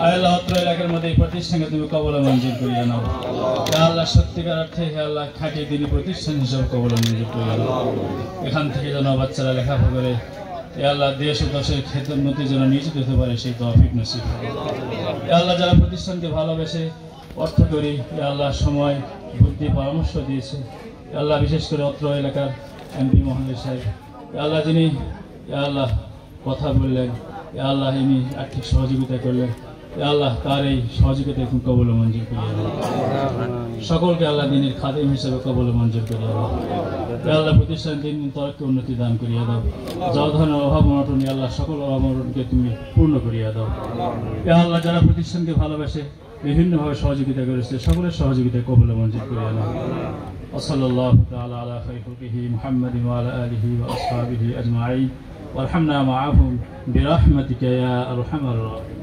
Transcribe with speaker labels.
Speaker 1: আল্লাহ অত্র এলাকার মধ্যে এই প্রতিষ্ঠানকে তুমি কবল মঞ্জুর করিয়া নাও। আল্লাহ সত্যিকার অর্থে হে আল্লাহ খাঁটি দিনী প্রতিষ্ঠান হিসেবে কবল মঞ্জুর করিয়া নাও। এখান থেকে যেন বাচ্চারা লেখাপড়া করে এ আল্লাহ দেশ ও দেশের খেদমতে যেন নিয়োজিত হতে পারে সেই তৌফিক নসিব করো। এ আল্লাহ যারা প্রতিষ্ঠানকে ভালোবেসে অর্থ করি এ আল্লাহ সময় বুদ্ধি পরামর্শ দিয়েছে এ আল্লাহ বিশেষ করে অত্র এলাকার এমপি মহোদয় সাহেব এ আল্লাহ যিনি এ আল্লাহ কথা বললেন এ আল্লাহ ইনি আর্থিক সহযোগিতা করলেন এ আল্লাহ তার এই সহযোগিতা কবল মঞ্জুর করিয়া দাও। সকলকে আল্লাহ দিনের খাদেম হিসেবে কবল মঞ্জুর করিয়া দাও। এ আল্লাহ প্রতিষ্ঠান দিন দিন তরক্কি উন্নতি দান করিয়া দাও। যা ধরনের অভাব অনটন আল্লাহ সকল অভাব অনটনকে তুমি পূর্ণ করিয়া দাও। এ আল্লাহ যারা প্রতিষ্ঠানকে ভালোবাসে বিভিন্নভাবে সহযোগিতা করেছে সকলের সহযোগিতায় কবল মঞ্জুর করিয়া দাও। ওয়াসাল্লাল্লাহু তাআলা আলা খায়রি খালকিহি মুহাম্মাদিন ওয়া আলা আলিহি ওয়া আসহাবিহি আজমাইন ওয়ারহামনা মাআহুম বিরহমাতিকা ইয়া আরহামার রাহিমিন।